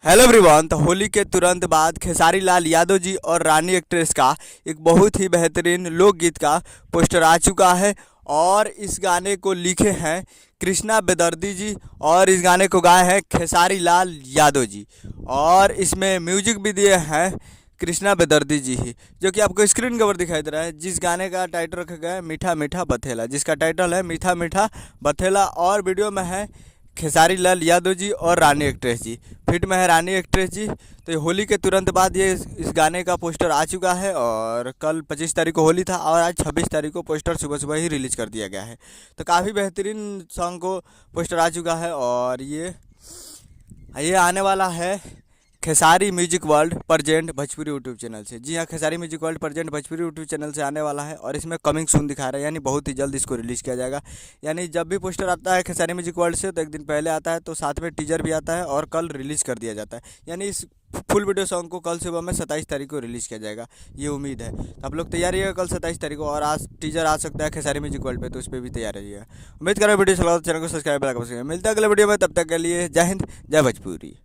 Hello everyone. तो होली के तुरंत बाद खेसारी लाल यादव जी और रानी एक्ट्रेस का एक बहुत ही बेहतरीन लोकगीत का पोस्टर आ चुका है और इस गाने को लिखे हैं कृष्णा बेदर्दी जी और इस गाने को गाए हैं खेसारी लाल यादव जी और इसमें म्यूजिक भी दिए हैं कृष्णा बेदर्दी जी ही, जो कि आपको स्क्रीन कवर दिखाई दे रहा है। जिस गाने का टाइटल रखा गया है मीठा मीठा बथेला, जिसका टाइटल है मीठा मीठा बथेला, और वीडियो में है खेसारी लाल यादव जी और रानी एक्ट्रेस जी, फिट में है रानी एक्ट्रेस जी। तो ये होली के तुरंत बाद ये इस गाने का पोस्टर आ चुका है और कल 25 तारीख को होली था और आज 26 तारीख को पोस्टर सुबह सुबह ही रिलीज कर दिया गया है। तो काफ़ी बेहतरीन सॉन्ग को पोस्टर आ चुका है और ये आने वाला है Khesari music world present Bhojpuri YouTube channel से। जी हाँ, Khesari music world present Bhojpuri YouTube channel से आने वाला है और इसमें कमिंग सून दिखा रहा है, यानी बहुत ही जल्द इसको रिलीज़ किया जाएगा। यानी जब भी पोस्टर आता है खेसारी म्यूजिक वर्ल्ड से तो एक दिन पहले आता है, तो साथ में टीजर भी आता है और कल रिलीज़ कर दिया जाता है। यानी इस फुल वीडियो सॉन्ग को कल सुबह में 27 तारीख को रिलीज़ किया जाएगा, ये उम्मीद है। तो आप लोग तैयार रहिएगा कल 27 तारीख को, और आज टीजर आ सकता है खेसारी म्यूजिक वर्ल्ड पे, तो उस पर भी तैयार रहिएगा। उम्मीद कर रहा हूँ वीडियो चला तो चैनल को सब्सक्राइब करें। मिलता है अगले वीडियो में, तब तक के लिए जय हिंद जय भोजपुरी।